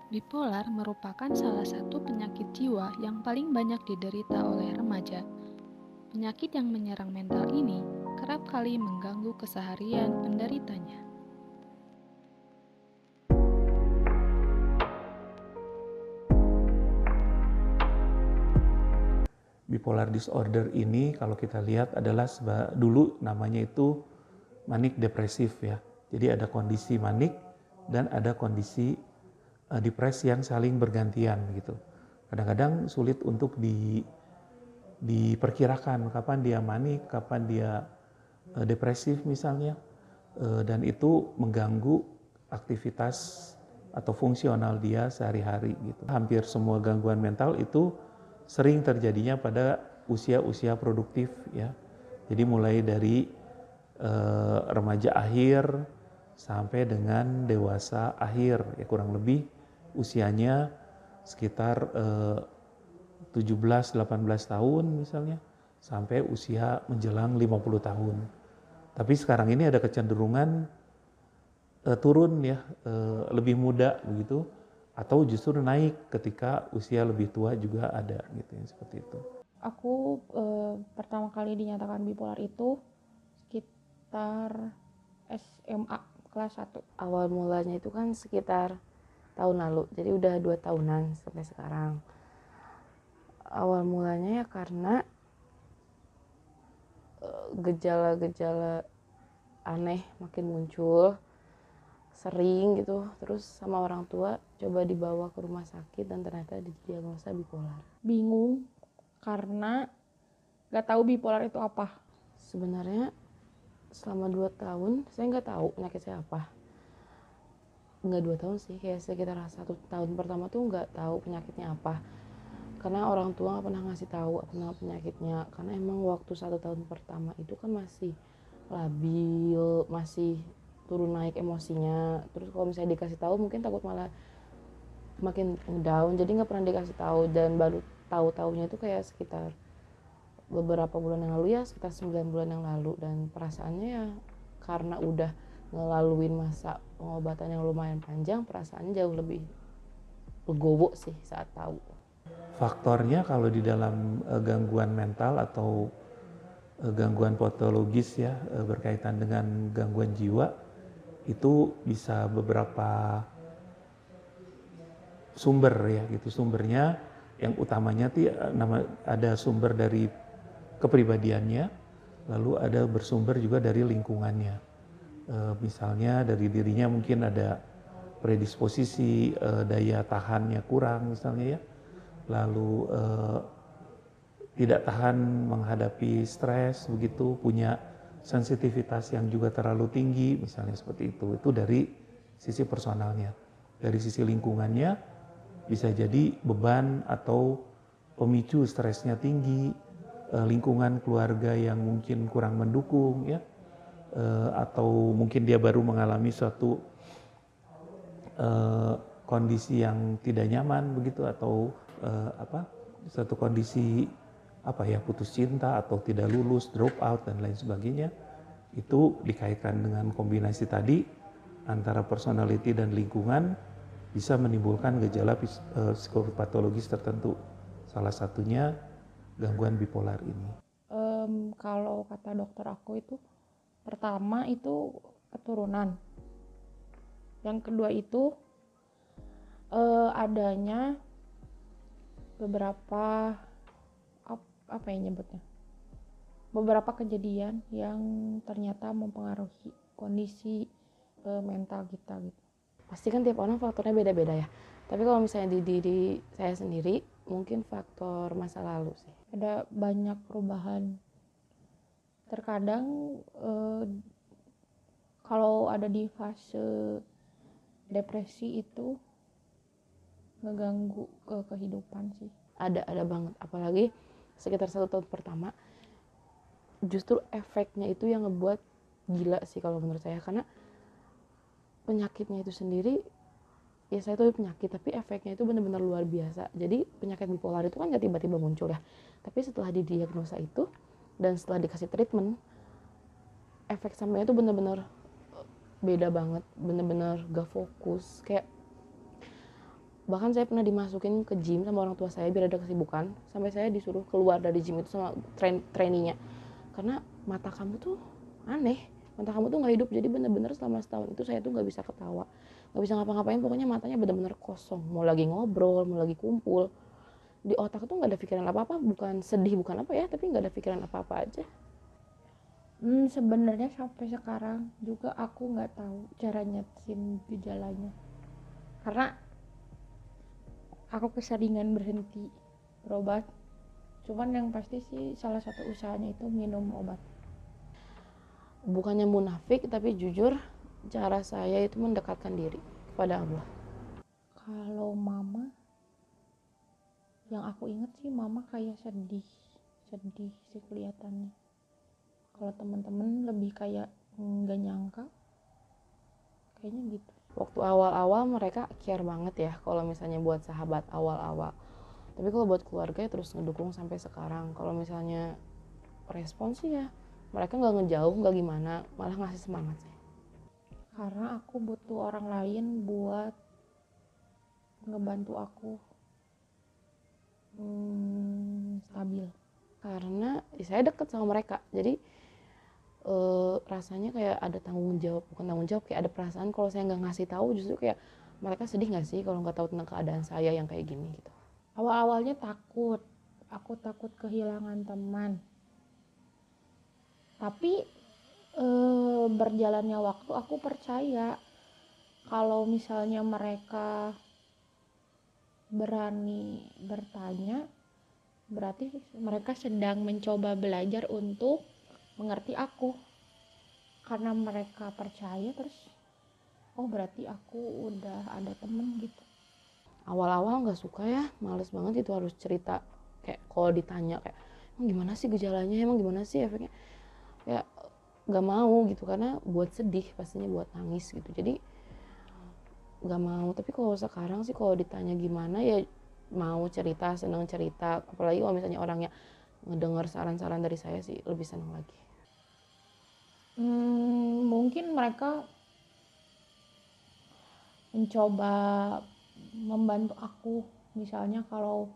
Bipolar merupakan salah satu penyakit jiwa yang paling banyak diderita oleh remaja. Penyakit yang menyerang mental ini kerap kali mengganggu keseharian penderitanya. Bipolar disorder ini kalau kita lihat adalah dulu namanya itu manik depresif ya. Jadi ada kondisi manik dan ada kondisi depresi yang saling bergantian gitu. Kadang-kadang sulit untuk diperkirakan kapan dia manik, kapan dia depresif misalnya. Dan itu mengganggu aktivitas atau fungsional dia sehari-hari gitu. Hampir semua gangguan mental itu sering terjadinya pada usia-usia produktif ya. Jadi mulai dari remaja akhir sampai dengan dewasa akhir ya, kurang lebih usianya sekitar 17-18 tahun misalnya sampai usia menjelang 50 tahun. Tapi sekarang ini ada kecenderungan turun ya, lebih muda begitu, atau justru naik ketika usia lebih tua juga ada gitu yang seperti itu. Aku pertama kali dinyatakan bipolar itu sekitar SMA kelas 1. Awal mulanya itu kan sekitar tahun lalu, jadi udah 2 tahunan sampai sekarang. Awal mulanya ya karena gejala-gejala aneh makin muncul, sering gitu, terus sama orang tua coba dibawa ke rumah sakit dan ternyata didiagnosa bipolar. Bingung karena gak tahu bipolar itu apa. Sebenarnya selama 2 tahun saya nggak tahu penyakit saya apa. Nggak 2 tahun sih, kayak sekitar 1 tahun pertama tuh nggak tahu penyakitnya apa, karena orang tua nggak pernah ngasih tahu apa nama penyakitnya, karena emang waktu 1 tahun pertama itu kan masih labil, masih turun naik emosinya. Terus kalau misalnya dikasih tahu mungkin takut malah makin down, jadi nggak pernah dikasih tahu. Dan baru tahu-taunya itu kayak sekitar beberapa bulan yang lalu ya, sekitar 9 bulan yang lalu. Dan perasaannya ya karena udah ngelaluin masa pengobatan yang lumayan panjang, perasaannya jauh lebih legowo sih saat tahu. Faktornya kalau di dalam gangguan mental atau gangguan patologis ya, berkaitan dengan gangguan jiwa, itu bisa beberapa sumber ya gitu. Sumbernya yang utamanya ada sumber dari kepribadiannya, lalu ada bersumber juga dari lingkungannya. Misalnya dari dirinya mungkin ada predisposisi, daya tahannya kurang misalnya ya, lalu tidak tahan menghadapi stres begitu, punya sensitivitas yang juga terlalu tinggi misalnya seperti itu dari sisi personalnya. Dari sisi lingkungannya bisa jadi beban atau pemicu stresnya tinggi, lingkungan keluarga yang mungkin kurang mendukung ya, atau mungkin dia baru mengalami suatu kondisi yang tidak nyaman begitu, atau suatu kondisi putus cinta atau tidak lulus, drop out dan lain sebagainya. Itu dikaitkan dengan kombinasi tadi antara personality dan lingkungan bisa menimbulkan gejala psikopatologis tertentu. Salah satunya gangguan bipolar ini. Kalau kata dokter aku itu pertama itu keturunan, yang kedua itu adanya beberapa apa ya nyebutnya, beberapa kejadian yang ternyata mempengaruhi kondisi mental kita gitu. Pasti kan tiap orang faktornya beda-beda ya, tapi kalau misalnya di diri saya sendiri mungkin faktor masa lalu sih. Ada banyak perubahan. Terkadang kalau ada di fase depresi itu ngeganggu ke kehidupan sih. Ada banget, apalagi sekitar 1 tahun pertama justru efeknya itu yang ngebuat gila sih kalau menurut saya. Karena penyakitnya itu sendiri ya, saya tahu penyakit, tapi efeknya itu benar-benar luar biasa. Jadi penyakit bipolar itu kan gak tiba-tiba muncul ya, tapi setelah didiagnosa itu dan setelah dikasih treatment, efek sampingnya itu benar-benar beda banget, benar-benar gak fokus. Kayak Bahkan saya pernah dimasukin ke gym sama orang tua saya biar ada kesibukan, sampai saya disuruh keluar dari gym itu sama trainee-nya. Karena mata kamu tuh aneh, mata kamu tuh nggak hidup. Jadi bener-bener selama setahun itu saya tuh nggak bisa ketawa, nggak bisa ngapa-ngapain, pokoknya matanya bener-bener kosong. Mau lagi ngobrol, mau lagi kumpul, di otak tuh nggak ada pikiran apa-apa, bukan sedih, bukan apa ya, tapi nggak ada pikiran apa-apa aja. Sebenarnya sampai sekarang juga aku nggak tahu cara nyatasin gejalanya. Karena aku keseringan berhenti berobat. Cuman yang pasti sih salah satu usahanya itu minum obat. Bukannya munafik, tapi jujur cara saya itu mendekatkan diri kepada Allah. Kalau mama, yang aku inget sih mama kayak sedih sih kelihatannya. Kalau teman-teman lebih kayak nggak nyangka, kayaknya gitu. Waktu awal-awal mereka care banget ya kalau misalnya buat sahabat awal-awal. Tapi kalau buat keluarga ya terus ngedukung sampai sekarang. Kalau misalnya respon sih ya mereka nggak ngejauh, nggak gimana, malah ngasih semangat sih. Karena aku butuh orang lain buat ngebantu aku stabil. Karena ya, saya deket sama mereka, jadi rasanya kayak ada tanggung jawab, bukan tanggung jawab, kayak ada perasaan kalau saya nggak ngasih tahu justru kayak mereka sedih nggak sih kalau nggak tahu tentang keadaan saya yang kayak gini gitu. Awal-awalnya aku takut kehilangan teman. Tapi berjalannya waktu aku percaya kalau misalnya mereka berani bertanya, berarti mereka sedang mencoba belajar untuk mengerti aku. Karena mereka percaya, terus oh berarti aku udah ada temen gitu. Awal-awal nggak suka ya, males banget itu harus cerita, kayak kalau ditanya kayak emang gimana sih gejalanya, emang gimana sih efeknya, ya nggak mau gitu karena buat sedih pastinya, buat nangis gitu, jadi nggak mau. Tapi kalau sekarang sih kalau ditanya gimana ya mau cerita, seneng cerita, apalagi kalau misalnya orangnya ngedengar saran-saran dari saya sih lebih seneng lagi. Mungkin mereka mencoba membantu aku, misalnya kalau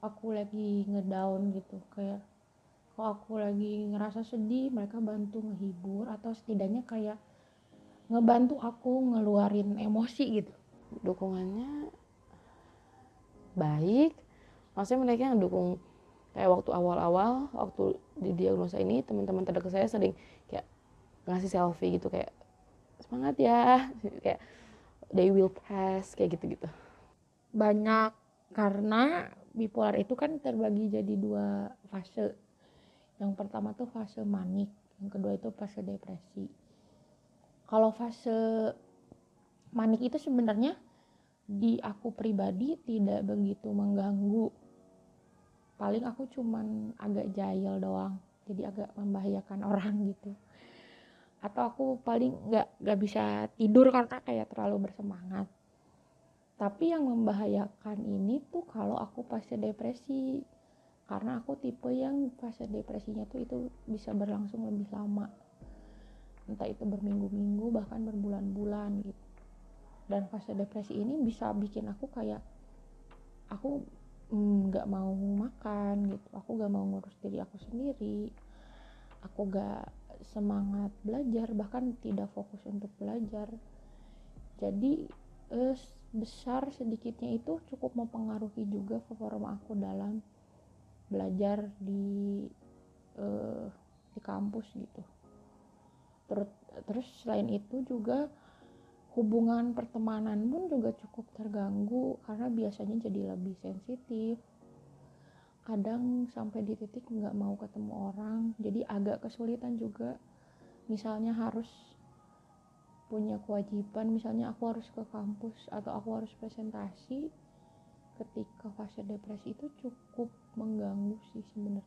aku lagi ngedown gitu, kayak kalau aku lagi ngerasa sedih mereka bantu ngehibur atau setidaknya kayak ngebantu aku ngeluarin emosi gitu. Dukungannya baik, maksudnya mereka yang dukung. Kayak waktu awal-awal, waktu di diagnosa ini, teman-teman terdekat saya sering kayak ngasih selfie gitu, kayak semangat ya, kayak they will pass, kayak gitu-gitu. Banyak, karena bipolar itu kan terbagi jadi 2 fase. Yang pertama tuh fase manik, yang kedua itu fase depresi. Kalau fase manik itu sebenarnya di aku pribadi tidak begitu mengganggu. Paling aku cuman agak jahil doang, jadi agak membahayakan orang gitu. Atau aku paling nggak bisa tidur karena kayak terlalu bersemangat. Tapi yang membahayakan ini tuh kalau aku fase depresi, karena aku tipe yang fase depresinya tuh itu bisa berlangsung lebih lama, entah itu berminggu-minggu bahkan berbulan-bulan gitu. Dan fase depresi ini bisa bikin aku kayak aku nggak mau makan gitu, aku nggak mau ngurus diri aku sendiri, aku nggak semangat belajar, bahkan tidak fokus untuk belajar. Jadi besar sedikitnya itu cukup mempengaruhi juga performa aku dalam belajar di kampus gitu. Terus selain itu juga hubungan pertemanan pun juga cukup terganggu karena biasanya jadi lebih sensitif. Kadang sampai di titik nggak mau ketemu orang, jadi agak kesulitan juga. Misalnya harus punya kewajiban, misalnya aku harus ke kampus atau aku harus presentasi, ketika fase depresi itu cukup mengganggu sih sebenarnya.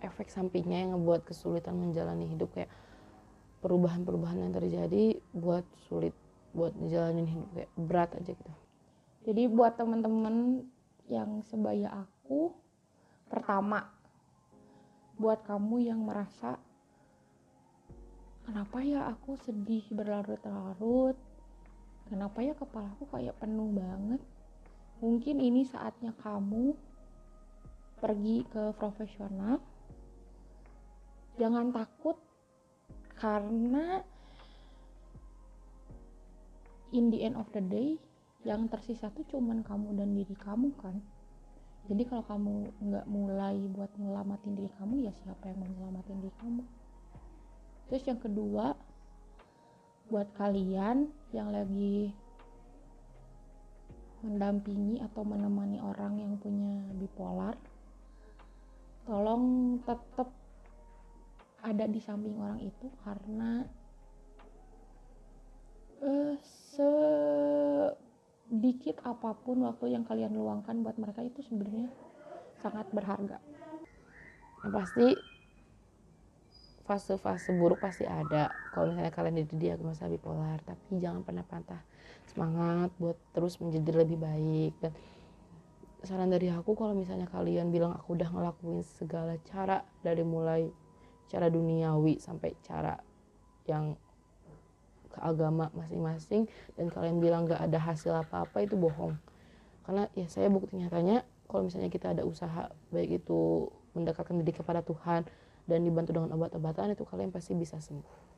Efek sampingnya yang ngebuat kesulitan menjalani hidup, kayak perubahan-perubahan yang terjadi buat sulit buat ngejalanin hidup, kayak berat aja gitu. Jadi buat teman-teman yang sebaya aku, pertama, buat kamu yang merasa kenapa ya aku sedih berlarut-larut, kenapa ya kepalaku kayak penuh banget, mungkin ini saatnya kamu pergi ke profesional. Jangan takut, karena in the end of the day yang tersisa tuh cuman kamu dan diri kamu kan. Jadi kalau kamu nggak mulai buat nyelamatin diri kamu, ya siapa yang mau nyelamatin diri kamu. Terus yang kedua, buat kalian yang lagi mendampingi atau menemani orang yang punya bipolar, tolong tetap ada di samping orang itu, karena sedikit apapun waktu yang kalian luangkan buat mereka itu sebenarnya sangat berharga. Yang pasti fase-fase buruk pasti ada kalau misalnya kalian didiagnosa bipolar, tapi jangan pernah patah semangat buat terus menjadi lebih baik. Dan saran dari aku, kalau misalnya kalian bilang aku udah ngelakuin segala cara, dari mulai cara duniawi sampai cara yang ke agama masing-masing, dan kalian bilang gak ada hasil apa-apa, itu bohong. Karena ya saya bukti nyatanya kalau misalnya kita ada usaha, baik itu mendekatkan diri kepada Tuhan dan dibantu dengan obat-obatan, itu kalian pasti bisa sembuh.